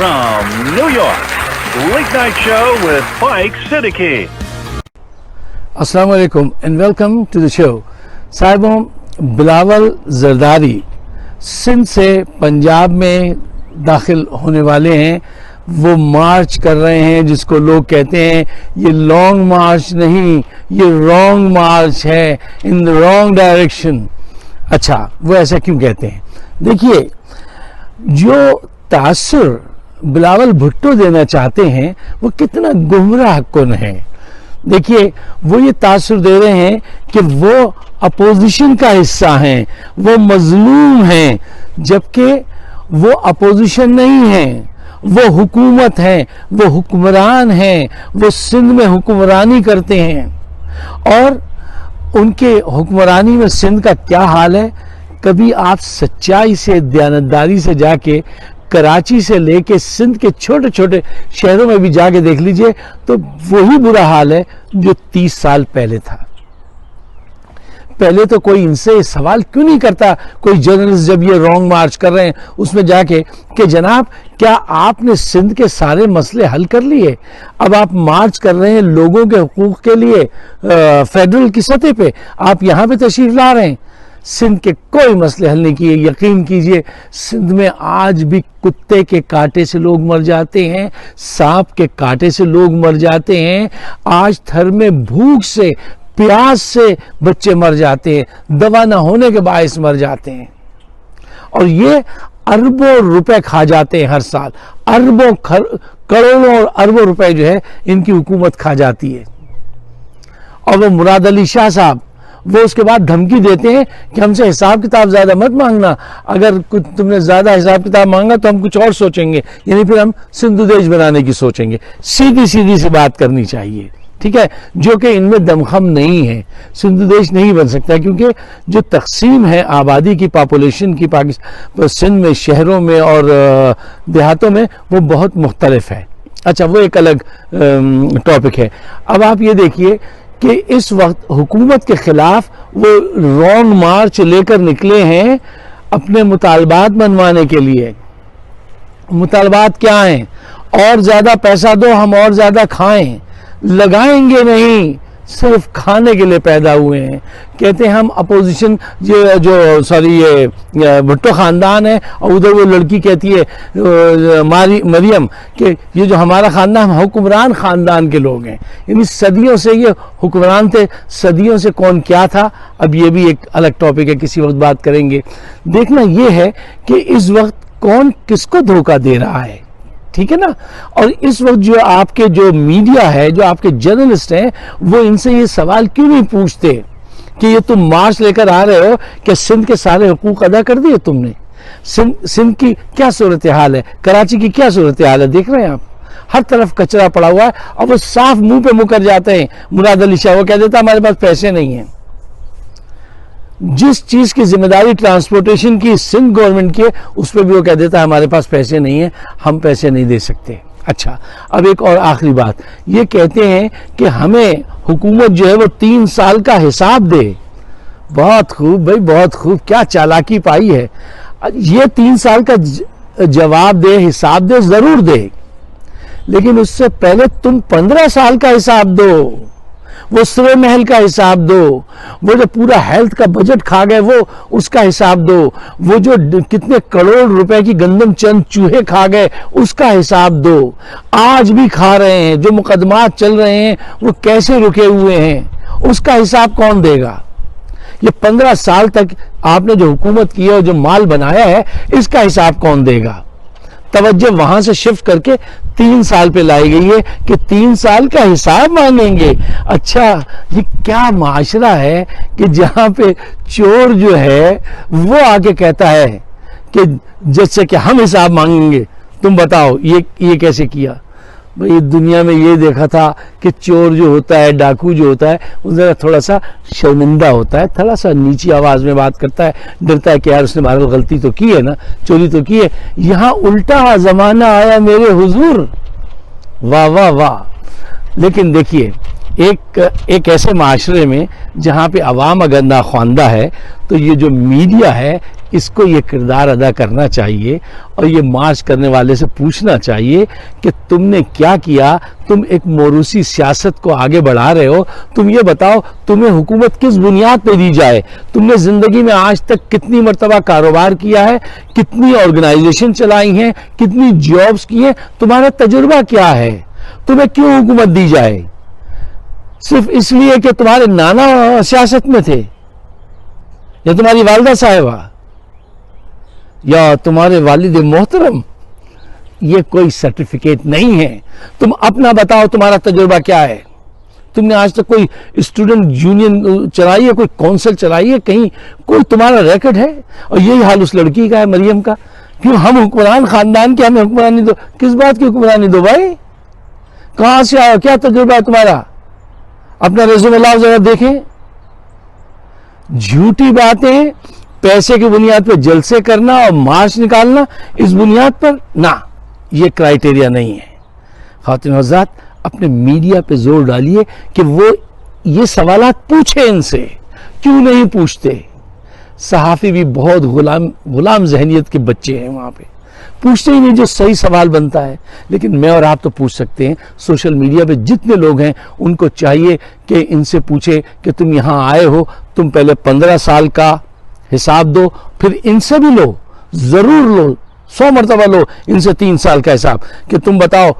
from New York, Late Night Show with Mike Siddiqui. Assalamu alaikum and welcome to the show. साहिबों, Bilawal Zardari Sindh से पंजाब में दाखिल होने वाले हैं. वो मार्च कर रहे हैं जिसको लोग कहते हैं ये लॉन्ग मार्च नहीं, ये रॉन्ग मार्च है, इन द रॉन्ग डायरेक्शन. अच्छा, वो ऐसा क्यों कहते हैं? देखिए, जो तासुर बिलावल भुट्टो देना चाहते हैं वो कितना गुमराह कुन है. देखिए, वो ये तासुर दे रहे हैं कि वो अपोजिशन का हिस्सा हैं, वो मजलूम हैं, जबकि वो अपोजिशन नहीं हैं, वो हुकूमत हैं, वो हुक्मरान हैं, वो सिंध में हुक्मरानी करते हैं. और उनके हुक्मरानी में सिंध का क्या हाल है, कभी आप सच्चाई से, दयानतदारी से जाके कराची से लेके सिंध के छोटे छोटे शहरों में भी जाके देख लीजिए तो वही बुरा हाल है जो 30 साल पहले था. पहले तो कोई इनसे सवाल क्यों नहीं करता, कोई जर्नलिस्ट जब ये रॉन्ग मार्च कर रहे हैं उसमें जाके कि जनाब क्या आपने सिंध के सारे मसले हल कर लिए? अब आप मार्च कर रहे हैं लोगों के हुकूक के लिए फेडरल की सतह पे, आप यहाँ पे तशरीफ ला रहे हैं. सिंध के कोई मसले हल नहीं किए. यकीन कीजिए, सिंध में आज भी कुत्ते के कांटे से लोग मर जाते हैं, सांप के कांटे से लोग मर जाते हैं, आज थर में भूख से, प्यास से बच्चे मर जाते हैं, दवा ना होने के बायस मर जाते हैं. और ये अरबों रुपए खा जाते हैं हर साल. अरबों करोड़ों और अरबों रुपए जो है इनकी हुकूमत खा जाती है. और वो मुराद अली शाह साहब वो उसके बाद धमकी देते हैं कि हमसे हिसाब किताब ज्यादा मत मांगना, अगर कुछ तुमने ज्यादा हिसाब किताब मांगा तो हम कुछ और सोचेंगे, यानी फिर हम सिंधु देश बनाने की सोचेंगे. सीधी सीधी सी बात करनी चाहिए, ठीक है, जो कि इनमें दमखम नहीं है. सिंधु देश नहीं बन सकता क्योंकि जो तकसीम है आबादी की, पॉपुलेशन की पाकिस्तान सिंध में, शहरों में और देहातों में, वो बहुत मुख्तलिफ है. अच्छा, वो एक अलग टॉपिक है. अब आप ये देखिए कि इस वक्त हुकूमत के खिलाफ वो रॉन्ग मार्च लेकर निकले हैं अपने मुतालबात मनवाने के लिए. मुतालबात क्या हैं? और ज्यादा पैसा दो, हम और ज्यादा खाएं. लगाएंगे नहीं, सिर्फ खाने के लिए पैदा हुए हैं. कहते हैं हम अपोजिशन, ये भुट्टो खानदान है, और उधर वो लड़की कहती है मरियम कि ये जो हमारा खानदान, हम हुक्मरान खानदान के लोग हैं. यानी सदियों से ये हुक्मरान थे. सदियों से कौन क्या था, अब ये भी एक अलग टॉपिक है, किसी वक्त बात करेंगे. देखना ये है कि इस वक्त कौन किसको धोखा दे रहा है, ठीक है ना. और इस वक्त जो आपके जो मीडिया है, जो आपके जर्नलिस्ट हैं, वो इनसे ये सवाल क्यों नहीं पूछते कि ये तुम मार्च लेकर आ रहे हो कि सिंध के सारे हुकूक अदा कर दिए तुमने? सिंध की क्या सूरत हाल है, कराची की क्या सूरत हाल है, देख रहे हैं आप. हर तरफ कचरा पड़ा हुआ है. और वो साफ मुंह पे मुकर जाते हैं. मुराद अली शाह वो कह देता हमारे पास पैसे नहीं है. जिस चीज की जिम्मेदारी ट्रांसपोर्टेशन की सिंध गवर्नमेंट की है, उस पर भी वो कह देता है हमारे पास पैसे नहीं है, हम पैसे नहीं दे सकते. अच्छा, अब एक और आखिरी बात, ये कहते हैं कि हमें हुकूमत जो है वो 3 साल का हिसाब दे. बहुत खूब भाई, बहुत खूब, क्या चालाकी पाई है. ये 3 साल का जवाब दे, हिसाब दे, जरूर दे, लेकिन उससे पहले तुम 15 साल का हिसाब दो. वो सुरे महल का हिसाब दो. वो जो पूरा हेल्थ का बजट खा गए वो उसका हिसाब दो. वो जो कितने करोड़ रुपए की गंदम चंद चूहे खा गए उसका हिसाब दो. आज भी खा रहे हैं, जो मुकदमात चल रहे हैं वो कैसे रुके हुए हैं, उसका हिसाब कौन देगा? ये 15 साल तक आपने जो हुकूमत की है और जो माल बनाया है, इसका हिसाब कौन देगा? तवज्जो वहां से शिफ्ट करके 3 साल पे लाई गई है कि 3 साल का हिसाब मांगेंगे. अच्छा, ये क्या माशरा है कि जहां पे चोर जो है वो आके कहता है कि जैसे कि हम हिसाब मांगेंगे, तुम बताओ ये कैसे किया? भाई दुनिया में ये देखा था कि चोर जो होता है, डाकू जो होता है, वो जरा थोड़ा सा शर्मिंदा होता है, थोड़ा सा नीची आवाज में बात करता है, डरता है कि यार उसने हमारे गलती तो की है ना, चोरी तो की है. यहाँ उल्टा जमाना आया मेरे हुजूर. वाह वाह वाह. लेकिन देखिए, एक ऐसे माशरे में जहाँ पे अवाम अगर नाख्वानदा है तो ये जो मीडिया है اس کو یہ کردار ادا کرنا چاہیے اور یہ مارچ کرنے والے سے پوچھنا چاہیے کہ تم نے کیا کیا. تم ایک موروثی سیاست کو آگے بڑھا رہے ہو. تم یہ بتاؤ تمہیں حکومت کس بنیاد پہ دی جائے. تم نے زندگی میں آج تک کتنی مرتبہ کاروبار کیا ہے, کتنی آرگنائزیشن چلائی ہیں, کتنی جابز کی ہیں, تمہارا تجربہ کیا ہے. تمہیں کیوں حکومت دی جائے؟ صرف اس لیے کہ تمہارے نانا سیاست میں تھے, یا تمہاری والدہ صاحبہ, یا تمہارے والد محترم. یہ کوئی سرٹیفکیٹ نہیں ہے. تم اپنا بتاؤ تمہارا تجربہ کیا ہے. تم نے آج تک کوئی اسٹوڈنٹ یونین چلائی ہے, کوئی کونسل چلائی ہے, کہیں کوئی تمہارا ریکارڈ ہے؟ اور یہی حال اس لڑکی کا ہے, مریم کا. کیوں ہم حکمران خاندان کے, ہمیں حکمرانی دو. کس بات کی حکمرانی دو بھائی؟ کہاں سے آئے, کیا تجربہ ہے تمہارا؟ اپنا ریزیومے لاؤ ذرا دیکھیں. جھوٹی باتیں, پیسے کی بنیاد پہ جلسے کرنا اور مارچ نکالنا, اس بنیاد پر نہ, یہ کرائیٹیریا نہیں ہے. خواتین و حضرات, اپنے میڈیا پہ زور ڈالیے کہ وہ یہ سوالات پوچھیں ان سے. کیوں نہیں پوچھتے؟ صحافی بھی بہت غلام ذہنیت کے بچے ہیں وہاں پہ, پوچھتے ہی نہیں جو صحیح سوال بنتا ہے. لیکن میں اور آپ تو پوچھ سکتے ہیں. سوشل میڈیا پہ جتنے لوگ ہیں ان کو چاہیے کہ ان سے پوچھے کہ تم یہاں آئے ہو, تم پہلے 15 سال کا حساب دو, پھر ان سے بھی لو, ضرور لو, 100 مرتبہ لو ان سے 3 سال کا حساب, کہ تم بتاؤ